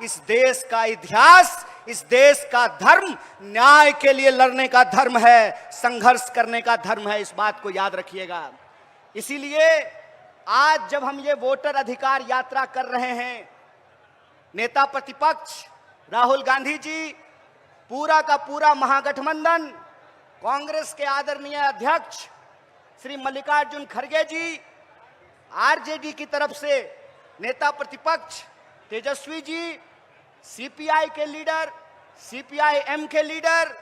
इस देश का इतिहास, इस देश का धर्म न्याय के लिए लड़ने का धर्म है, संघर्ष करने का धर्म है। इस बात को याद रखिएगा। इसीलिए आज जब हम ये वोटर अधिकार यात्रा कर रहे हैं, नेता प्रतिपक्ष राहुल गांधी जी, पूरा का पूरा महागठबंधन, कांग्रेस के आदरणीय अध्यक्ष श्री मल्लिकार्जुन खड़गे जी, आरजेडी की तरफ से नेता प्रतिपक्ष तेजस्वी जी, सीपीआई के लीडर, सीपीआईएम के लीडर,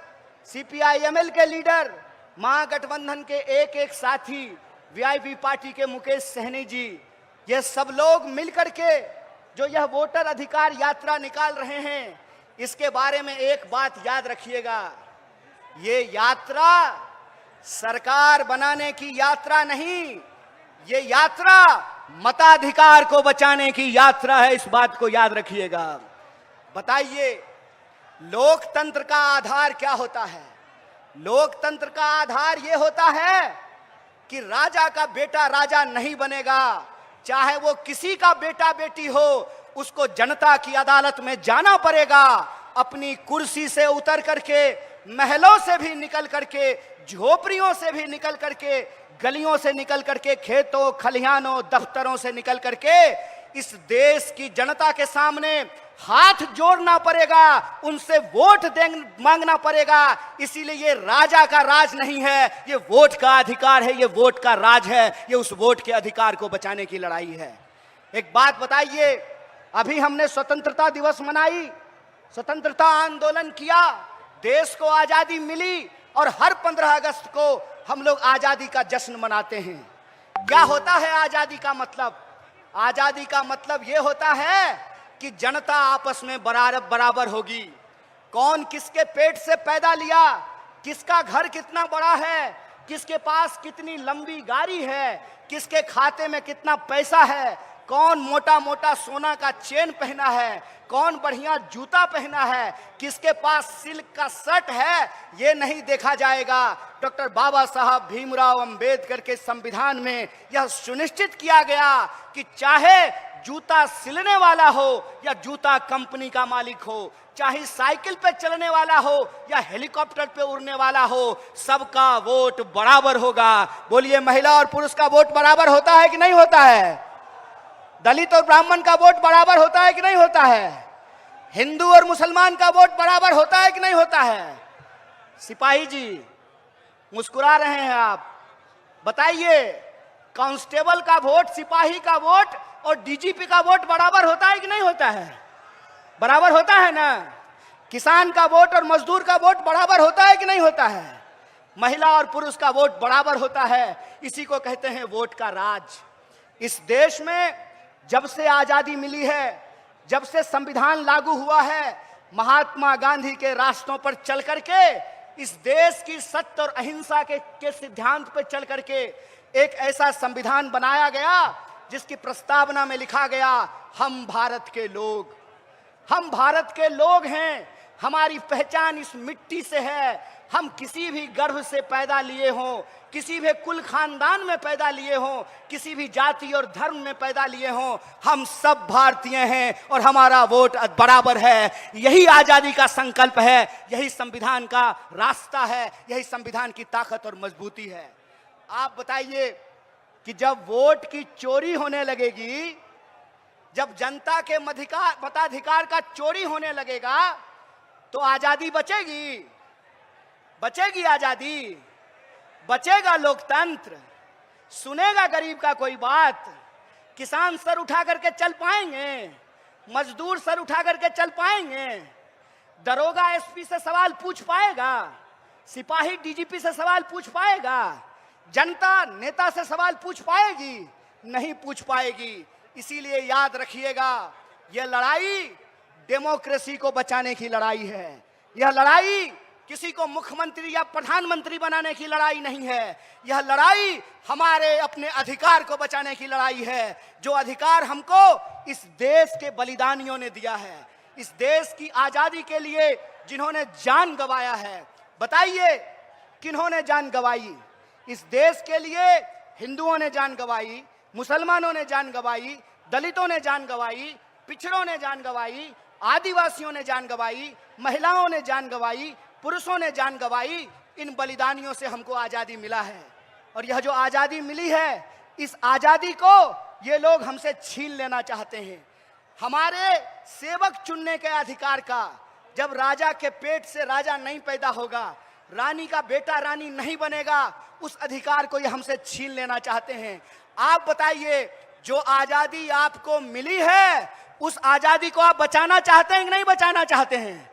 सीपीआईएमएल के लीडर, महागठबंधन के एक एक साथी, वीआईपी पार्टी के मुकेश सहनी जी, ये सब लोग मिलकर के जो यह वोटर अधिकार यात्रा निकाल रहे हैं, इसके बारे में एक बात याद रखिएगा। ये यात्रा सरकार बनाने की यात्रा नहीं, ये यात्रा मताधिकार को बचाने की यात्रा है। इस बात को याद रखिएगा। बताइए, लोकतंत्र का आधार क्या होता है? लोकतंत्र का आधार यह होता है कि राजा का बेटा राजा नहीं बनेगा, चाहे वो किसी का बेटा बेटी हो, उसको जनता की अदालत में जाना पड़ेगा, अपनी कुर्सी से उतर करके, महलों से भी निकल करके, झोपड़ियों से भी निकल करके, गलियों से निकल करके, खेतों खलिहानों दफ्तरों से निकल करके इस देश की जनता के सामने हाथ जोड़ना पड़ेगा, उनसे वोट मांगना पड़ेगा। इसीलिए ये राजा का राज नहीं है, ये वोट का अधिकार है, ये वोट का राज है, ये उस वोट के अधिकार को बचाने की लड़ाई है। एक बात बताइए, अभी हमने स्वतंत्रता दिवस मनाई, स्वतंत्रता आंदोलन किया, देश को आजादी मिली, और हर 15 अगस्त को हम लोग आजादी का जश्न मनाते हैं। क्या होता है आजादी का मतलब? आजादी का मतलब यह होता है कि जनता आपस में बराबर होगी। कौन किसके पेट से पैदा लिया, किसका घर कितना बड़ा है, किसके पास कितनी लंबी गाड़ी है, किसके खाते में कितना पैसा है, कौन मोटा मोटा सोना का चेन पहना है, कौन बढ़िया जूता पहना है, किसके पास सिल्क का शर्ट है, ये नहीं देखा जाएगा। डॉक्टर बाबा साहब भीमराव अंबेडकर के संविधान में यह सुनिश्चित किया गया कि चाहे जूता सिलने वाला हो या जूता कंपनी का मालिक हो, चाहे साइकिल पे चलने वाला हो या हेलीकॉप्टर पे उड़ने वाला हो, सबका वोट बराबर होगा। बोलिए, महिला और पुरुष का वोट बराबर होता है कि नहीं होता है? दलित और ब्राह्मण का वोट बराबर होता है कि नहीं होता है? हिंदू और मुसलमान का वोट बराबर होता है कि नहीं होता है? सिपाही जी मुस्कुरा रहे हैं आप, बताइए, कांस्टेबल का वोट, सिपाही का वोट और डीजीपी का वोट बराबर होता है कि नहीं होता है? बराबर होता है ना? किसान का वोट और मजदूर का वोट बराबर होता है कि नहीं होता है? महिला और पुरुष का वोट बराबर होता है। इसी को कहते हैं वोट का राज। इस देश में जब से आजादी मिली है, जब से संविधान लागू हुआ है, महात्मा गांधी के रास्तों पर चल करके, इस देश की सत्य और अहिंसा के सिद्धांत पर चल करके एक ऐसा संविधान बनाया गया जिसकी प्रस्तावना में लिखा गया, हम भारत के लोग, हम भारत के लोग हैं, हमारी पहचान इस मिट्टी से है। हम किसी भी गर्भ से पैदा लिए हों, किसी भी कुल खानदान में पैदा लिए हों, किसी भी जाति और धर्म में पैदा लिए हों, हम सब भारतीय हैं और हमारा वोट बराबर है। यही आजादी का संकल्प है, यही संविधान का रास्ता है, यही संविधान की ताकत और मजबूती है। आप बताइए कि जब वोट की चोरी होने लगेगी, जब जनता के मताधिकार का चोरी होने लगेगा, तो आजादी बचेगी? बचेगी आजादी? बचेगा लोकतंत्र? सुनेगा गरीब का कोई बात? किसान सर उठा करके चल पाएंगे? मजदूर सर उठा करके चल पाएंगे? दरोगा एसपी से सवाल पूछ पाएगा? सिपाही डीजीपी से सवाल पूछ पाएगा? जनता नेता से सवाल पूछ पाएगी? नहीं पूछ पाएगी। इसीलिए याद रखिएगा, यह लड़ाई डेमोक्रेसी को बचाने की लड़ाई है। यह लड़ाई किसी को मुख्यमंत्री या प्रधानमंत्री बनाने की लड़ाई नहीं है। यह लड़ाई हमारे अपने अधिकार को बचाने की लड़ाई है, जो अधिकार हमको इस देश के बलिदानियों ने दिया है, इस देश की आजादी के लिए जिन्होंने जान गंवाया है। बताइए, किन्होंने जान गंवाई? इस देश के लिए हिंदुओं ने जान गंवाई, मुसलमानों ने जान गंवाई, दलितों ने जान गंवाई, पिछड़ों ने जान गंवाई, आदिवासियों ने जान गंवाई, महिलाओं ने जान गंवाई, पुरुषों ने जान गंवाई। इन बलिदानियों से हमको आजादी मिला है और यह जो आजादी मिली है, इस आजादी को ये लोग हमसे छीन लेना चाहते हैं। हमारे सेवक चुनने के अधिकार का, जब राजा के पेट से राजा नहीं पैदा होगा, रानी का बेटा रानी नहीं बनेगा, उस अधिकार को ये हमसे छीन लेना चाहते हैं। आप बताइए, जो आजादी आपको मिली है, उस आजादी को आप बचाना चाहते हैं कि नहीं बचाना चाहते हैं?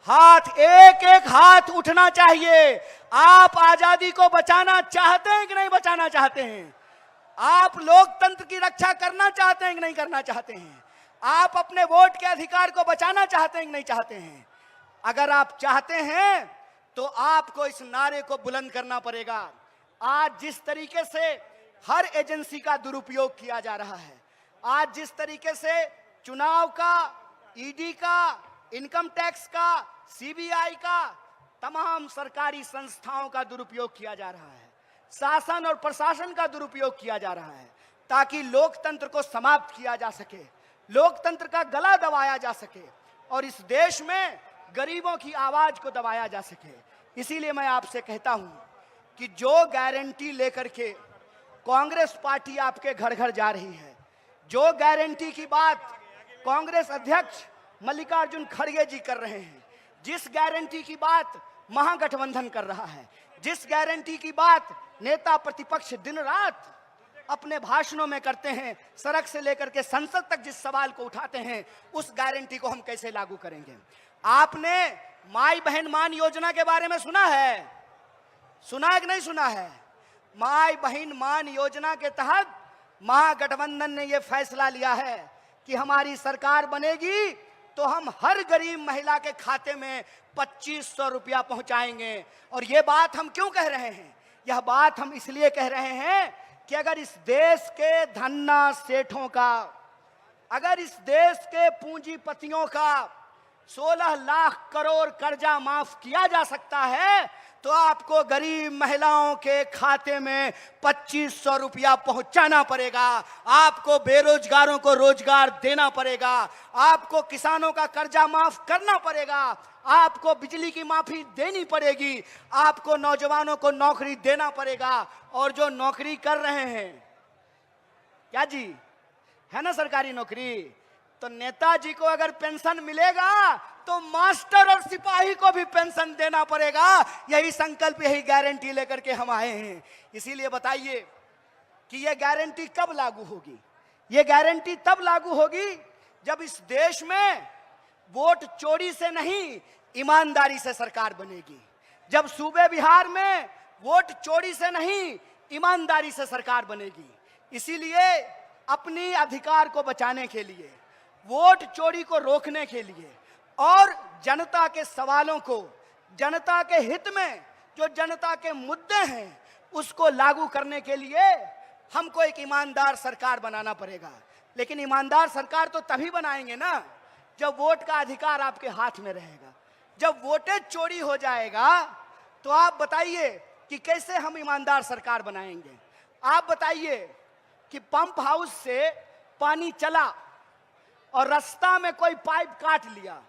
हाथ, एक एक हाथ उठना चाहिए। आप आजादी को बचाना चाहते हैं कि नहीं बचाना चाहते हैं? आप लोकतंत्र की रक्षा करना चाहते हैं कि नहीं करना चाहते हैं? आप अपने वोट के अधिकार को बचाना चाहते हैं कि नहीं चाहते हैं? अगर आप चाहते हैं तो आपको इस नारे को बुलंद करना पड़ेगा। आज जिस तरीके से हर एजेंसी का दुरुपयोग किया जा रहा है, आज जिस तरीके से चुनाव का, ईडी का, इनकम टैक्स का, सीबीआई का, तमाम सरकारी संस्थाओं का दुरुपयोग किया जा रहा है, शासन और प्रशासन का दुरुपयोग किया जा रहा है, ताकि लोकतंत्र को समाप्त किया जा सके, लोकतंत्र का गला दबाया जा सके और इस देश में गरीबों की आवाज को दबाया जा सके। इसीलिए मैं आपसे कहता हूं कि जो गारंटी लेकर के कांग्रेस पार्टी आपके घर घर जा रही है, जो गारंटी की बात कांग्रेस अध्यक्ष मल्लिकार्जुन खड़गे जी कर रहे हैं, जिस गारंटी की बात महागठबंधन कर रहा है, जिस गारंटी की बात नेता प्रतिपक्ष दिन रात अपने भाषणों में करते हैं, सड़क से लेकर के संसद तक जिस सवाल को उठाते हैं, उस गारंटी को हम कैसे लागू करेंगे? आपने माई बहन मान योजना के बारे में सुना है? सुना है कि नहीं सुना है? माई बहन मान योजना के तहत महागठबंधन ने यह फैसला लिया है कि हमारी सरकार बनेगी तो हम हर गरीब महिला के खाते में 2500 रुपया पहुंचाएंगे। और यह बात हम क्यों कह रहे हैं? यह बात हम इसलिए कह रहे हैं कि अगर इस देश के धन्ना सेठों का, अगर इस देश के पूंजीपतियों का 16 लाख करोड़ कर्जा माफ किया जा सकता है, तो आपको गरीब महिलाओं के खाते में 2500 रुपया पहुंचाना पड़ेगा। आपको बेरोजगारों को रोजगार देना पड़ेगा, आपको किसानों का कर्जा माफ करना पड़ेगा, आपको बिजली की माफी देनी पड़ेगी, आपको नौजवानों को नौकरी देना पड़ेगा। और जो नौकरी कर रहे हैं, क्या जी है ना सरकारी नौकरी, तो नेताजी को अगर पेंशन मिलेगा तो मास्टर और सिपाही को भी पेंशन देना पड़ेगा। यही संकल्प, यही गारंटी लेकर के हम आए हैं। इसीलिए बताइए कि यह गारंटी कब लागू होगी? यह गारंटी तब लागू होगी जब इस देश में वोट चोरी से नहीं, ईमानदारी से सरकार बनेगी। जब सूबे बिहार में वोट चोरी से नहीं, ईमानदारी से सरकार बनेगी। इसीलिए अपनी अधिकार को बचाने के लिए, वोट चोरी को रोकने के लिए और जनता के सवालों को, जनता के हित में जो जनता के मुद्दे हैं, उसको लागू करने के लिए हमको एक ईमानदार सरकार बनाना पड़ेगा। लेकिन ईमानदार सरकार तो तभी बनाएंगे ना जब वोट का अधिकार आपके हाथ में रहेगा। जब वोटेज चोरी हो जाएगा तो आप बताइए कि कैसे हम ईमानदार सरकार बनाएंगे? आप बताइए कि पंप हाउस से पानी चला और रास्ता में कोई पाइप काट लिया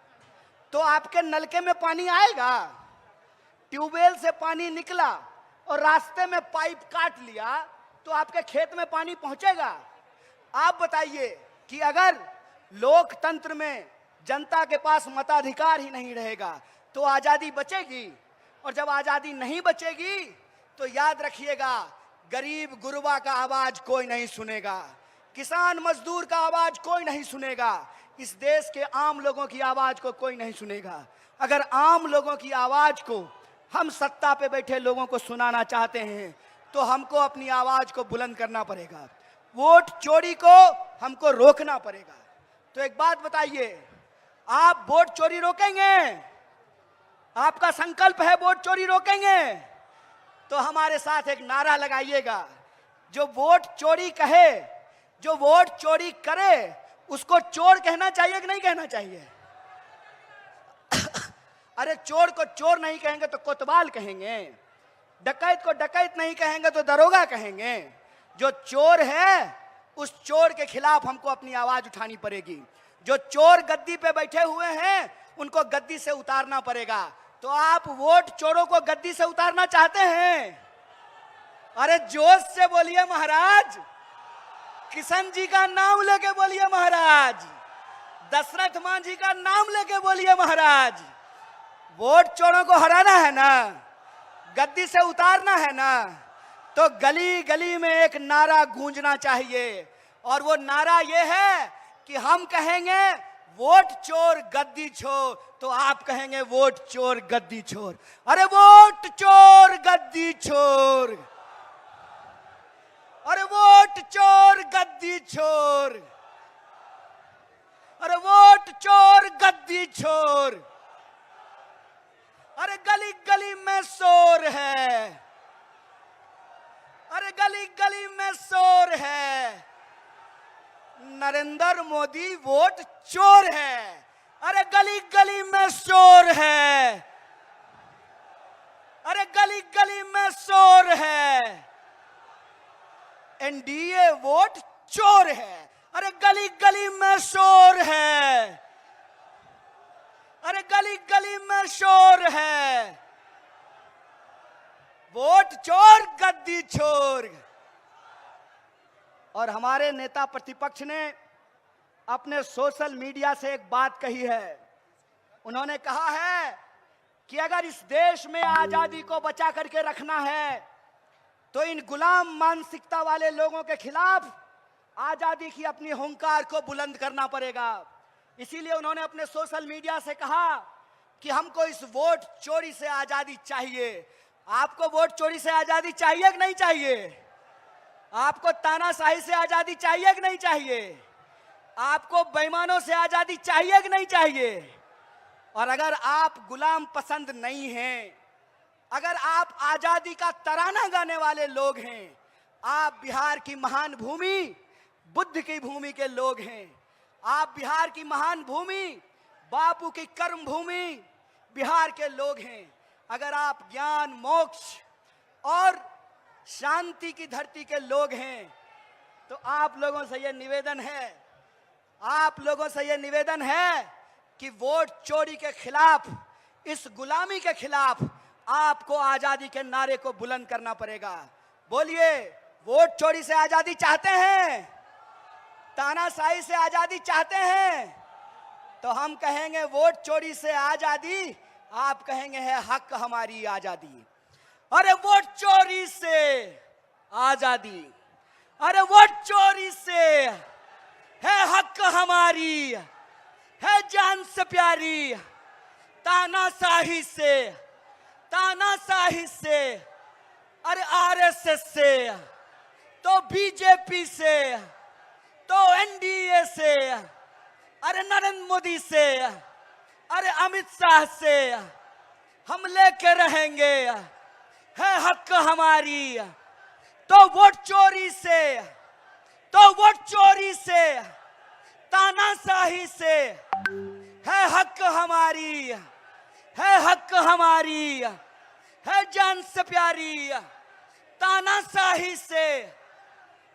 तो आपके नलके में पानी आएगा? ट्यूबवेल से पानी निकला और रास्ते में पाइप काट लिया तो आपके खेत में पानी पहुंचेगा? आप बताइए कि अगर लोकतंत्र में जनता के पास मताधिकार ही नहीं रहेगा तो आजादी बचेगी? और जब आजादी नहीं बचेगी तो याद रखिएगा, गरीब गुरबा का आवाज कोई नहीं सुनेगा, किसान मजदूर का आवाज कोई नहीं सुनेगा, इस देश के आम लोगों की आवाज को कोई नहीं सुनेगा। अगर आम लोगों की आवाज को हम सत्ता पे बैठे लोगों को सुनाना चाहते हैं तो हमको अपनी आवाज को बुलंद करना पड़ेगा, वोट चोरी को हमको रोकना पड़ेगा। तो एक बात बताइए, आप वोट चोरी रोकेंगे? आपका संकल्प है वोट चोरी रोकेंगे? तो हमारे साथ एक नारा लगाइएगा, जो वोट चोरी कहे, जो वोट चोरी करे, उसको चोर कहना चाहिए कि नहीं कहना चाहिए? अरे चोर को चोर नहीं कहेंगे तो कोतवाल कहेंगे, डकैत को डकैत नहीं कहेंगे तो दरोगा कहेंगे। जो चोर है उस चोर के खिलाफ हमको अपनी आवाज उठानी पड़ेगी। जो चोर गद्दी पे बैठे हुए हैं उनको गद्दी से उतारना पड़ेगा। तो आप वोट चोरों को गद्दी से उतारना चाहते हैं? अरे जोश से बोलिए महाराज, किशन जी का नाम लेके बोलिए महाराज, दशरथ मांझी का नाम लेके बोलिए महाराज। वोट चोरों को हराना है ना, गद्दी से उतारना है ना, तो गली गली में एक नारा गूंजना चाहिए। और वो नारा ये है कि हम कहेंगे वोट चोर गद्दी छोर, तो आप कहेंगे वोट चोर गद्दी छोर। अरे वोट चोर गद्दी छोर, अरे वोट चोर गद्दी छोर, अरे वोट चोर गद्दी छोर। अरे गली गली में शोर है, अरे गली गली में शोर है, नरेंद्र मोदी वोट चोर है। अरे गली गली में शोर है, अरे गली गली में शोर है, एनडीए वोट चोर है। अरे गली गली में शोर है, अरे गली गली में शोर है, वोट चोर गद्दी छोर। और हमारे नेता प्रतिपक्ष ने अपने सोशल मीडिया से एक बात कही है। उन्होंने कहा है कि अगर इस देश में आजादी को बचा करके रखना है तो इन गुलाम मानसिकता वाले लोगों के खिलाफ आजादी की अपनी हुंकार को बुलंद करना पड़ेगा। इसीलिए उन्होंने अपने सोशल मीडिया से कहा कि हमको इस वोट चोरी से आजादी चाहिए। आपको वोट चोरी से आजादी चाहिए कि नहीं चाहिए? आपको तानाशाही से आजादी चाहिए कि नहीं चाहिए? आपको बेईमानों से आजादी चाहिए कि नहीं चाहिए? और अगर आप गुलाम पसंद नहीं हैं, अगर आप आजादी का तराना गाने वाले लोग हैं, आप बिहार की महान भूमि, बुद्ध की भूमि के लोग हैं, आप बिहार की महान भूमि, बापू की कर्म भूमि बिहार के लोग हैं, अगर आप ज्ञान मोक्ष और शांति की धरती के लोग हैं, तो आप लोगों से यह निवेदन है, आप लोगों से यह निवेदन है कि वोट चोरी के खिलाफ, इस गुलामी के खिलाफ आपको आजादी के नारे को बुलंद करना पड़ेगा। बोलिए, वोट चोरी से आजादी चाहते हैं? तानाशाही से आजादी चाहते हैं? तो हम कहेंगे वोट चोरी से आजादी, आप कहेंगे है हक हमारी आजादी। अरे वोट चोरी से आजादी, अरे वोट चोरी से है हक हमारी, है जान से प्यारी। तानाशाही से, तानाशाही से, अरे आरएसएस से, तो बीजेपी से, तो एनडीए से, अरे नरेंद्र मोदी से, अरे अमित शाह से हम लेके रहेंगे, है हक हमारी। तो वोट चोरी से, तो वोट चोरी से, तानाशाही से है हक हमारी, है हक हमारी, है जान से प्यारी। तानाशाही से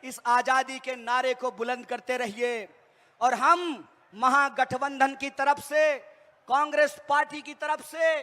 इस आजादी के नारे को बुलंद करते रहिए। और हम महागठबंधन की तरफ से, कांग्रेस पार्टी की तरफ से,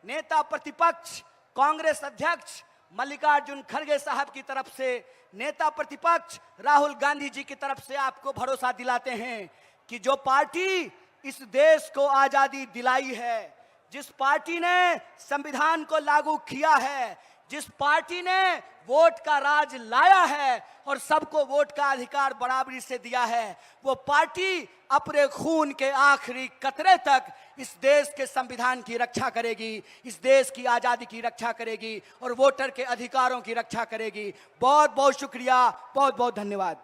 नेता प्रतिपक्ष कांग्रेस अध्यक्ष मल्लिकार्जुन खड़गे साहब की तरफ से, नेता प्रतिपक्ष राहुल गांधी जी की तरफ से आपको भरोसा दिलाते हैं कि जो पार्टी इस देश को आजादी दिलाई है, जिस पार्टी ने संविधान को लागू किया है, जिस पार्टी ने वोट का राज लाया है और सबको वोट का अधिकार बराबरी से दिया है, वो पार्टी अपने खून के आखिरी कतरे तक इस देश के संविधान की रक्षा करेगी, इस देश की आजादी की रक्षा करेगी और वोटर के अधिकारों की रक्षा करेगी। बहुत बहुत शुक्रिया, बहुत बहुत धन्यवाद।